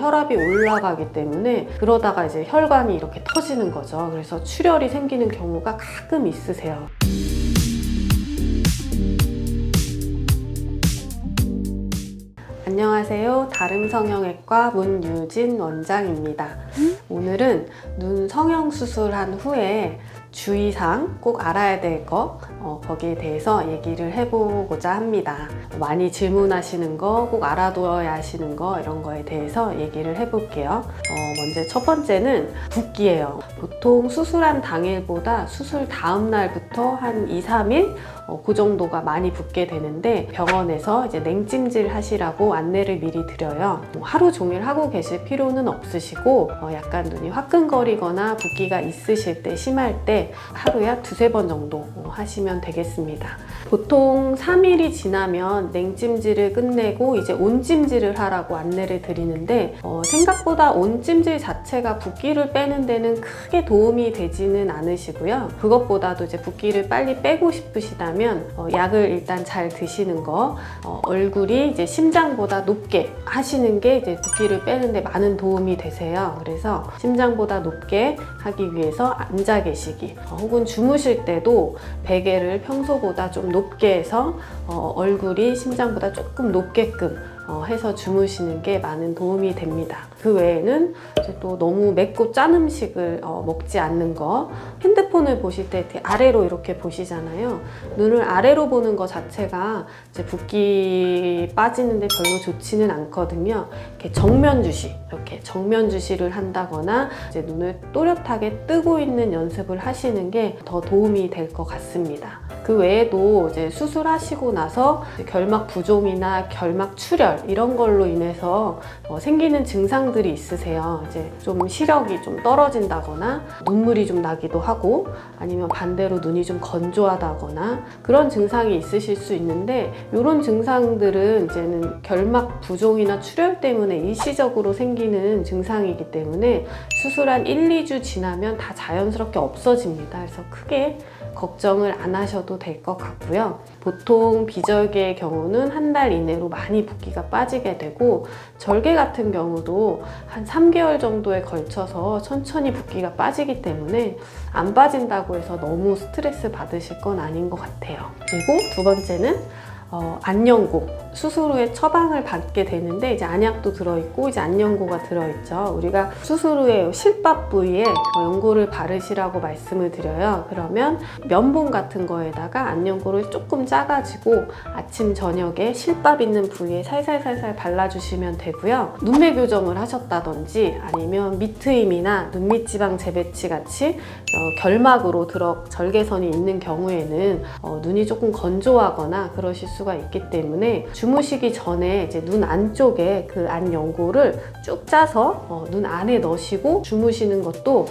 혈압이 올라가기 때문에 그러다가 이제 혈관이 이렇게 터지는 거죠. 그래서 출혈이 생기는 경우가 가끔 있으세요. 안녕하세요. 다름성형외과 문유진 원장입니다. 오늘은 눈 성형 수술한 후에 주의사항, 꼭 알아야 될 거, 거기에 대해서 얘기를 해보고자 합니다. 많이 질문하시는 거, 꼭 알아둬야 하시는 거, 이런 거에 대해서 얘기를 해볼게요. 먼저 첫 번째는 붓기예요. 보통 수술한 당일보다 수술 다음 날부터 한 2, 3일 그 정도가 많이 붓게 되는데, 병원에서 이제 냉찜질 하시라고 안내를 미리 드려요. 하루 종일 하고 계실 필요는 없으시고, 약간 눈이 화끈거리거나 붓기가 있으실 때, 심할 때 하루에 두세 번 정도 하시면 되겠습니다. 보통 3일이 지나면 냉찜질을 끝내고 이제 온찜질을 하라고 안내를 드리는데, 생각보다 온찜질 자체가 붓기를 빼는 데는 크게 도움이 되지는 않으시고요. 그것보다도 이제 붓기를 빨리 빼고 싶으시다면 약을 일단 잘 드시는 거, 얼굴이 이제 심장보다 높게 하시는 게 이제 붓기를 빼는 데 많은 도움이 되세요. 그래서 심장보다 높게 하기 위해서 앉아 계시기, 혹은 주무실 때도 베개를 평소보다 좀 높게 해서 얼굴이 심장보다 조금 높게끔 해서 주무시는 게 많은 도움이 됩니다. 그 외에는 이제 또 너무 맵고 짠 음식을 먹지 않는 거, 핸드폰을 보실 때 아래로 이렇게 보시잖아요. 눈을 아래로 보는 것 자체가 이제 붓기 빠지는데 별로 좋지는 않거든요. 이렇게 정면 주시, 이렇게 정면 주시를 한다거나 이제 눈을 또렷하게 뜨고 있는 연습을 하시는 게 더 도움이 될 것 같습니다. 그 외에도 이제 수술하시고 나서 결막 부종이나 결막 출혈 이런 걸로 인해서 생기는 증상들이 있으세요. 이제 좀 시력이 좀 떨어진다거나 눈물이 좀 나기도 하고, 아니면 반대로 눈이 좀 건조하다거나 그런 증상이 있으실 수 있는데, 이런 증상들은 이제는 결막 부종이나 출혈 때문에 일시적으로 생기는 증상이기 때문에 수술한 1, 2주 지나면 다 자연스럽게 없어집니다. 그래서 크게 걱정을 안 하셔도 될 것 같고요. 보통 비절개의 경우는 한 달 이내로 많이 붓기가 빠지게 되고, 절개 같은 경우도 한 3개월 정도에 걸쳐서 천천히 붓기가 빠지기 때문에 안 빠진다고 해서 너무 스트레스 받으실 건 아닌 것 같아요. 그리고 두 번째는 안연고, 수술 후에 처방을 받게 되는데 이제 안약도 들어있고 이제 안연고가 들어있죠. 우리가 수술 후에 실밥 부위에 연고를 바르시라고 말씀을 드려요. 그러면 면봉 같은 거에다가 안연고를 조금 짜가지고 아침 저녁에 실밥 있는 부위에 살살살살 발라주시면 되고요. 눈매 교정을 하셨다든지 아니면 밑트임이나 눈밑지방 재배치 같이 결막으로 절개선이 있는 경우에는 눈이 조금 건조하거나 그러실 수가 있기 때문에 주무시기 전에 이제 눈 안쪽에 그 안연고를 쭉 짜서 눈 안에 넣으시고 주무시는 것도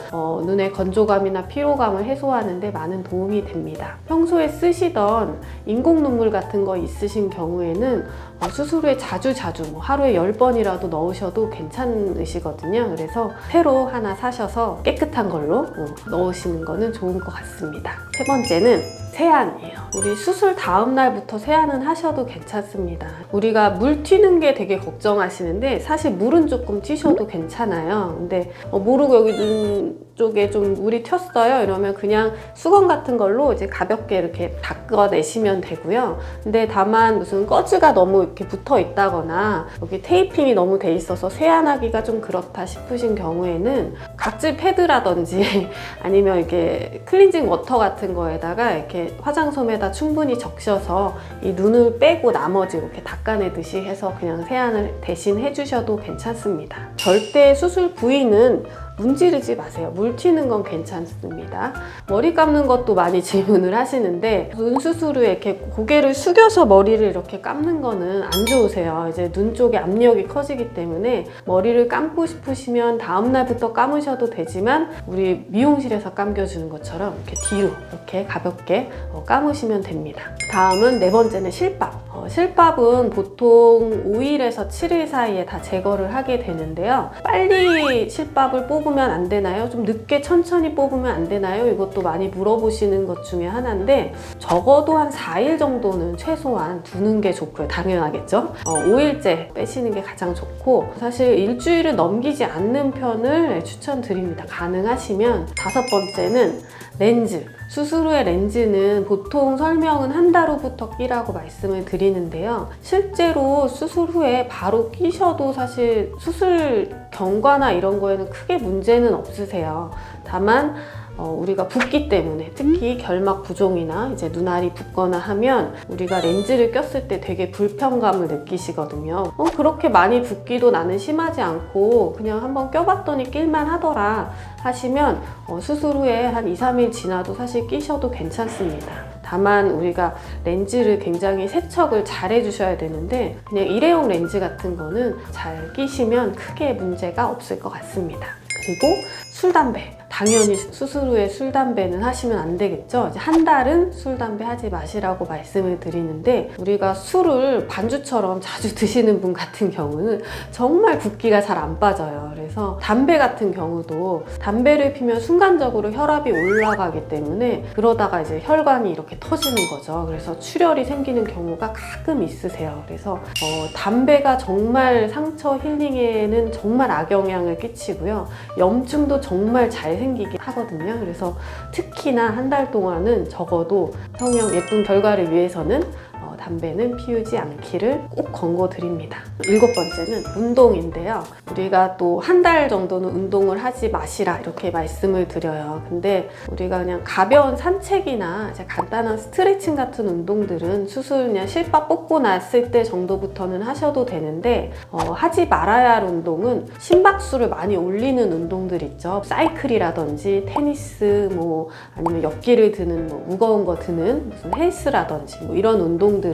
눈의 건조감이나 피로감을 해소하는 데 많은 도움이 됩니다. 평소에 쓰시던 인공 눈물 같은 거 있으신 경우에는 수술 후에 자주 하루에 10번이라도 넣으셔도 괜찮으시거든요. 그래서 새로 하나 사셔서 깨끗한 걸로 넣으시는 거는 좋은 것 같습니다. 세 번째는 세안이에요. 우리 수술 다음 날부터 세안은 하셔도 괜찮습니다. 우리가 물 튀는 게 되게 걱정하시는데 사실 물은 조금 튀셔도 괜찮아요. 근데 모르고 여기 눈 쪽에 좀 물이 튀었어요 이러면 그냥 수건 같은 걸로 이제 가볍게 이렇게 닦아내시면 되고요. 근데 다만 무슨 꺼즈가 너무 이렇게 붙어 있다거나 여기 테이핑이 너무 돼 있어서 세안하기가 좀 그렇다 싶으신 경우에는 각질 패드라든지 아니면 이렇게 클렌징 워터 같은 거에다가 이렇게 화장솜에다 충분히 적셔서 이 눈을 빼고 나머지 이렇게 닦아내듯이 해서 그냥 세안을 대신 해주셔도 괜찮습니다. 절대 수술 부위는 문지르지 마세요. 물 튀는 건 괜찮습니다. 머리 감는 것도 많이 질문을 하시는데, 눈 수술 후에 이렇게 고개를 숙여서 머리를 이렇게 감는 거는 안 좋으세요. 이제 눈 쪽에 압력이 커지기 때문에 머리를 감고 싶으시면 다음 날부터 감으셔도 되지만, 우리 미용실에서 감겨주는 것처럼 이렇게 뒤로 이렇게 가볍게 감으시면 됩니다. 다음은 네 번째는 실밥. 실밥은 보통 5일에서 7일 사이에 다 제거를 하게 되는데요. 빨리 실밥을 뽑으면 안 되나요? 좀 늦게 천천히 뽑으면 안 되나요? 이것도 많이 물어보시는 것 중에 하나인데, 적어도 한 4일 정도는 최소한 두는 게 좋고요. 당연하겠죠? 5일째 빼시는 게 가장 좋고, 사실 일주일을 넘기지 않는 편을 추천드립니다. 가능하시면. 5번째는 렌즈. 수술 후에 렌즈는 보통 설명은 한 달 후부터 끼라고 말씀을 드리는데요. 실제로 수술 후에 바로 끼셔도 사실 수술 경과나 이런 거에는 크게 문제는 없으세요. 다만 우리가 붓기 때문에, 특히 결막 부종이나 이제 눈알이 붓거나 하면 우리가 렌즈를 꼈을 때 되게 불편감을 느끼시거든요. 그렇게 많이 붓기도 나는 심하지 않고 그냥 한번 껴봤더니 낄만 하더라 하시면 수술 후에 한 2, 3일 지나도 사실 끼셔도 괜찮습니다. 다만 우리가 렌즈를 굉장히 세척을 잘 해주셔야 되는데, 그냥 일회용 렌즈 같은 거는 잘 끼시면 크게 문제가 없을 것 같습니다. 그리고 술, 담배. 당연히 수술 후에 술, 담배는 하시면 안 되겠죠. 이제 한 달은 술, 담배 하지 마시라고 말씀을 드리는데, 우리가 술을 반주처럼 자주 드시는 분 같은 경우는 정말 붓기가 잘 안 빠져요. 그래서 담배 같은 경우도 담배를 피면 순간적으로 혈압이 올라가기 때문에 그러다가 이제 혈관이 이렇게 터지는 거죠. 그래서 출혈이 생기는 경우가 가끔 있으세요. 그래서 담배가 정말 상처 힐링에는 정말 악영향을 끼치고요. 염증도 정말 잘 생기게 하거든요. 그래서 특히나 한 달 동안은 적어도 성형 예쁜 결과를 위해서는 담배는 피우지 않기를 꼭 권고드립니다. 7번째는 운동인데요. 우리가 또 한 달 정도는 운동을 하지 마시라 이렇게 말씀을 드려요. 근데 우리가 그냥 가벼운 산책이나 이제 간단한 스트레칭 같은 운동들은 수술 그냥 실밥 뽑고 났을 때 정도부터는 하셔도 되는데, 하지 말아야 할 운동은 심박수를 많이 올리는 운동들 있죠. 사이클이라든지 테니스, 아니면 역기를 드는 무거운 거 드는 무슨 헬스라든지 이런 운동들은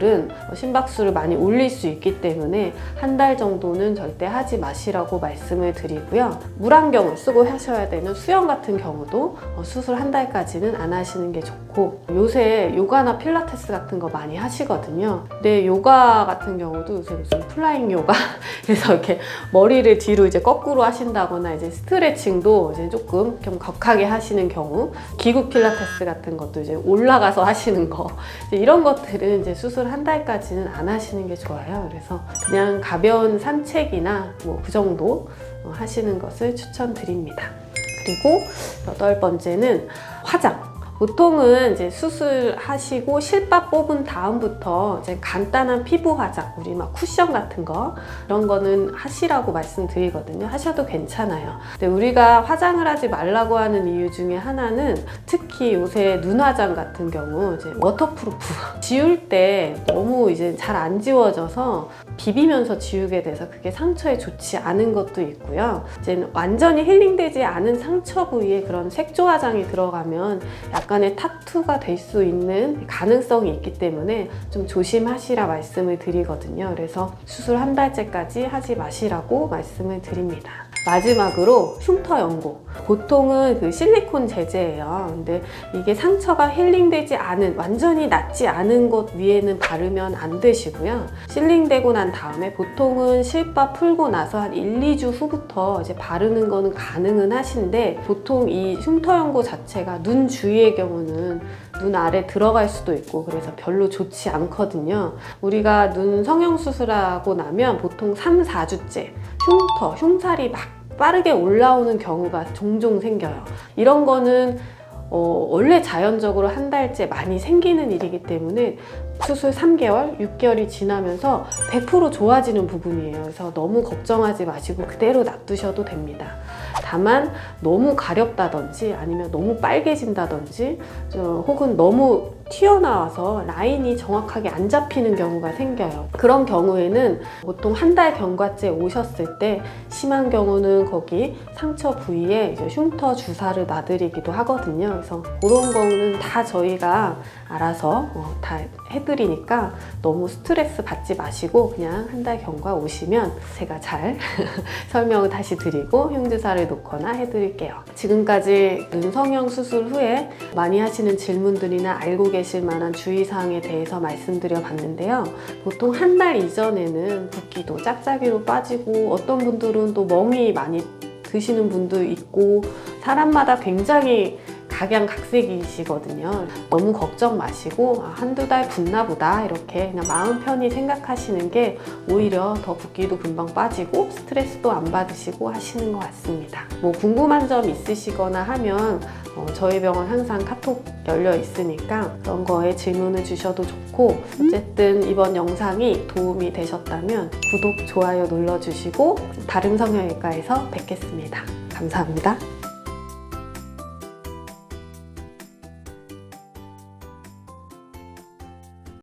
심박수를 많이 올릴 수 있기 때문에 한 달 정도는 절대 하지 마시라고 말씀을 드리고요. 물안경을 쓰고 하셔야 되는 수영 같은 경우도 수술 한 달까지는 안 하시는 게 좋고, 요새 요가나 필라테스 같은 거 많이 하시거든요. 근데 요가 같은 경우도 요새 무슨 플라잉 요가 그래서 이렇게 머리를 뒤로 이제 거꾸로 하신다거나, 이제 스트레칭도 이제 조금 좀 격하게 하시는 경우, 기구 필라테스 같은 것도 이제 올라가서 하시는 거, 이런 것들은 이제 수술 한 달까지는 안 하시는 게 좋아요. 그래서 그냥 가벼운 산책이나 그 정도 하시는 것을 추천드립니다. 그리고 8번째는 화장. 보통은 이제 수술하시고 실밥 뽑은 다음부터 이제 간단한 피부 화장, 우리 막 쿠션 같은 거, 이런 거는 하시라고 말씀드리거든요. 하셔도 괜찮아요. 근데 우리가 화장을 하지 말라고 하는 이유 중에 하나는, 특히 요새 눈 화장 같은 경우 이제 워터프루프 지울 때 너무 이제 잘 안 지워져서 비비면서 지우게 돼서 그게 상처에 좋지 않은 것도 있고요. 이제 완전히 힐링되지 않은 상처 부위에 그런 색조 화장이 들어가면 약간의 타투가 될 수 있는 가능성이 있기 때문에 좀 조심하시라 말씀을 드리거든요. 그래서 수술 한 달째까지 하지 마시라고 말씀을 드립니다. 마지막으로 흉터 연고. 보통은 그 실리콘 제제예요. 근데 이게 상처가 힐링되지 않은, 완전히 낫지 않은 곳 위에는 바르면 안 되시고요. 실링되고 난 다음에 보통은 실밥 풀고 나서 한 1, 2주 후부터 이제 바르는 거는 가능은 하신데, 보통 이 흉터 연고 자체가 눈 주위의 경우는 눈 아래 들어갈 수도 있고 그래서 별로 좋지 않거든요. 우리가 눈 성형 수술하고 나면 보통 3, 4주째 흉터, 흉살이 막 빠르게 올라오는 경우가 종종 생겨요. 이런 거는 원래 자연적으로 한 달째 많이 생기는 일이기 때문에 수술 3개월, 6개월이 지나면서 100% 좋아지는 부분이에요. 그래서 너무 걱정하지 마시고 그대로 놔두셔도 됩니다. 다만 너무 가렵다든지 아니면 너무 빨개진다든지 혹은 너무 튀어나와서 라인이 정확하게 안 잡히는 경우가 생겨요. 그런 경우에는 보통 한 달 경과째 오셨을 때 심한 경우는 거기 상처 부위에 이제 흉터 주사를 놔드리기도 하거든요. 그래서 그런 거는 다 저희가 알아서 다 해드리니까 너무 스트레스 받지 마시고 그냥 한 달 경과 오시면 제가 잘 설명을 다시 드리고 흉주사를 놓고 놓거나 해드릴게요. 지금까지 눈 성형 수술 후에 많이 하시는 질문들이나 알고 계실 만한 주의사항에 대해서 말씀드려 봤는데요. 보통 한 달 이전에는 붓기도 짝짝이로 빠지고 어떤 분들은 또 멍이 많이 드시는 분도 있고 사람마다 굉장히 각양각색이시거든요. 너무 걱정 마시고 한두 달 붓나 보다 이렇게 그냥 마음 편히 생각하시는 게 오히려 더 붓기도 금방 빠지고 스트레스도 안 받으시고 하시는 것 같습니다. 뭐 궁금한 점 있으시거나 하면 저희 병원 항상 카톡 열려 있으니까 그런 거에 질문을 주셔도 좋고, 어쨌든 이번 영상이 도움이 되셨다면 구독, 좋아요 눌러주시고 다른 성형외과에서 뵙겠습니다. 감사합니다.